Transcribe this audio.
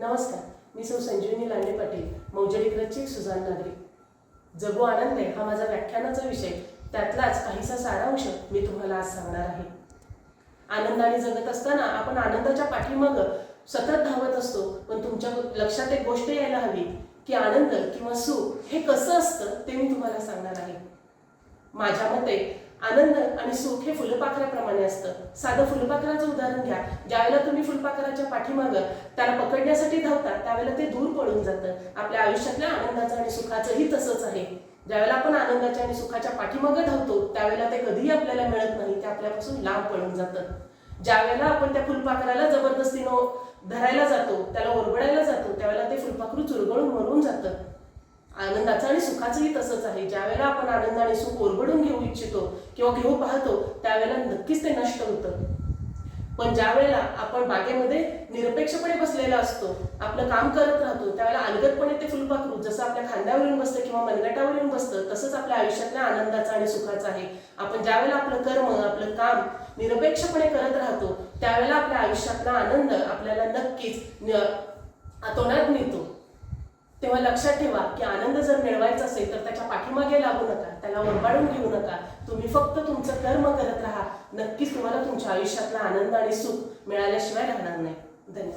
नमस्कार, मी सौ संजीवनी लांडे पाटील, मौजडीकरची सुजाण नागरिक. जगू आनंद आहे हा माझा व्याख्यानाचा विषय. त्यातलाच काहीसा सारांश मी तुम्हाला आज सांगणार आहे. आनंदाने जगत असताना आपण आनंदाच्या पाठीमागं सतत धावत असतो, पण तुमच्या लक्षात एक गोष्ट यायला हवी की आनंद किंवा सुख हे कसं असतं ते मी तुम्हाला सांगणार आहे. माझ्या मते आनंद आणि सुख हे फुलपाखराप्रमाणे असतं. साधं फुलपाखराचं उदाहरण घ्या. ज्यावेळेला तुम्ही फुलपाखराच्या पाठीमागं त्याला पकडण्यासाठी धावता त्यावेळेला ते दूर पळून जातं. आपल्या आयुष्यातल्या आनंदाचं आणि सुखाचंही तसंच आहे. ज्यावेळेला आपण आनंदाच्या आणि सुखाच्या पाठीमागं धावतो त्यावेळेला ते कधीही आपल्याला मिळत नाही, ते आपल्यापासून लांब पळून जातं. ज्यावेळेला आपण त्या फुलपाखराला जबरदस्तीनं धरायला जातो, त्याला ओरबडायला जातो, त्यावेळेला ते फुलपाखरू चुरगळून मरून जातं. आनंदाचं आणि सुखाचंही तसंच आहे. ज्यावेळेला आपण आनंद आणि सुख ओरबडून घेऊ इच्छितो किंवा घेऊ पाहतो त्यावेळेला नक्कीच ते नष्ट होतं. पण ज्यावेळेला आपण बागेमध्ये निरपेक्षपणे बसलेला असतो, आपलं काम करत राहतो, त्यावेळेला अलगदपणे ते फुलपाखरू जसं आपल्या खांद्यावरून बसतं किंवा मनगटावरून बसतं, तसंच आपल्या आयुष्यातल्या आनंदाचं आणि सुखाचं आहे. आपण ज्यावेळेला आपलं कर्म, आपलं काम निरपेक्षपणे करत राहतो त्यावेळेला आपल्या आयुष्यातला आनंद आपल्याला नक्कीच अतोनात मिळतो. तेव्हा लक्षात ठेवा की आनंद जर मिळवायचा असेल तर त्याच्या पाठीमागे लागू नका, त्याला ओरबाडून घेऊ नका. तुम्ही फक्त तुमचं कर्म करत राहा. नक्कीच तुम्हाला तुमच्या आयुष्यातला आनंद आणि सुख मिळाल्याशिवाय राहणार नाही. धन्यवाद.